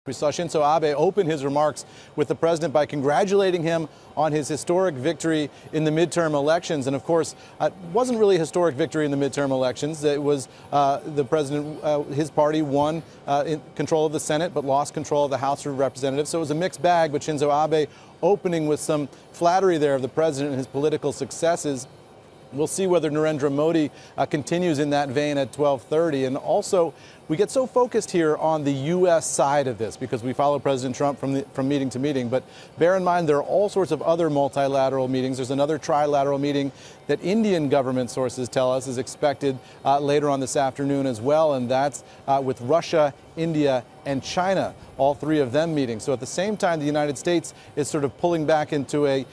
We saw Shinzo Abe open his remarks with the president by congratulating him on his historic victory in the midterm elections. And of course, it wasn't really a historic victory in the midterm elections. It was the president, his party won in control of the Senate, but lost control of the House of Representatives. So it was a mixed bag, but Shinzo Abe opening with some flattery there of the president and his political successes. We'll see whether Narendra Modi continues in that vein at 12:30. And also, we get so focused here on the U.S. side of this because we follow President Trump from meeting to meeting. But bear in mind, there are all sorts of other multilateral meetings. There's another trilateral meeting that Indian government sources tell us is expected later on this afternoon as well. And that's with Russia, India, and China, all three of them meeting. So at the same time, the United States is sort of pulling back into a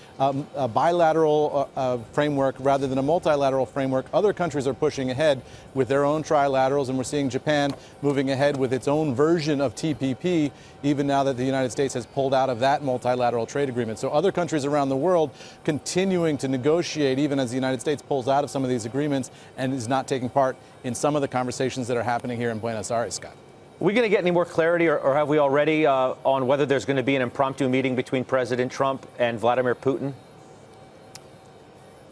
bilateral framework rather than a multilateral framework. Other countries are pushing ahead with their own trilaterals, and we're seeing Japan moving ahead with its own version of TPP, even now that the United States has pulled out of that multilateral trade agreement. So other countries around the world continuing to negotiate, even as the United States pulls out of some of these agreements and is not taking part in some of the conversations that are happening here in Buenos Aires, Scott. Are we going to get any more clarity, or have we already, on whether there's going to be an impromptu meeting between President Trump and Vladimir Putin?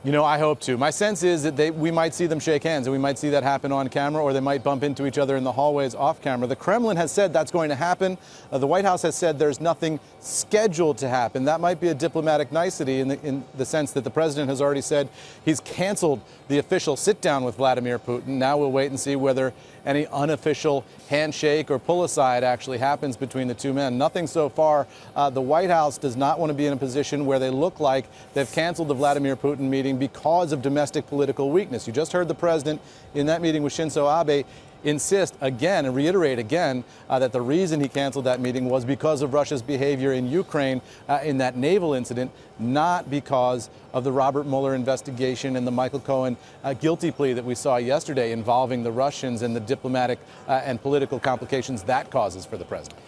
You know, I hope to. My sense is that we might see them shake hands, and we might see that happen on camera, or they might bump into each other in the hallways off camera. The Kremlin has said that's going to happen. The White House has said there's nothing scheduled to happen. That might be a diplomatic nicety in the sense that the president has already said he's canceled the official sit-down with Vladimir Putin. Now we'll wait and see whether any unofficial handshake or pull-aside actually happens between the two men. Nothing so far. The White House does not want to be in a position where they look like they've canceled the Vladimir Putin meeting because of domestic political weakness. You just heard the president in that meeting with Shinzo Abe insist again and reiterate again that the reason he canceled that meeting was because of Russia's behavior in Ukraine in that naval incident, not because of the Robert Mueller investigation and the Michael Cohen guilty plea that we saw yesterday involving the Russians and the diplomatic and political complications that causes for the president.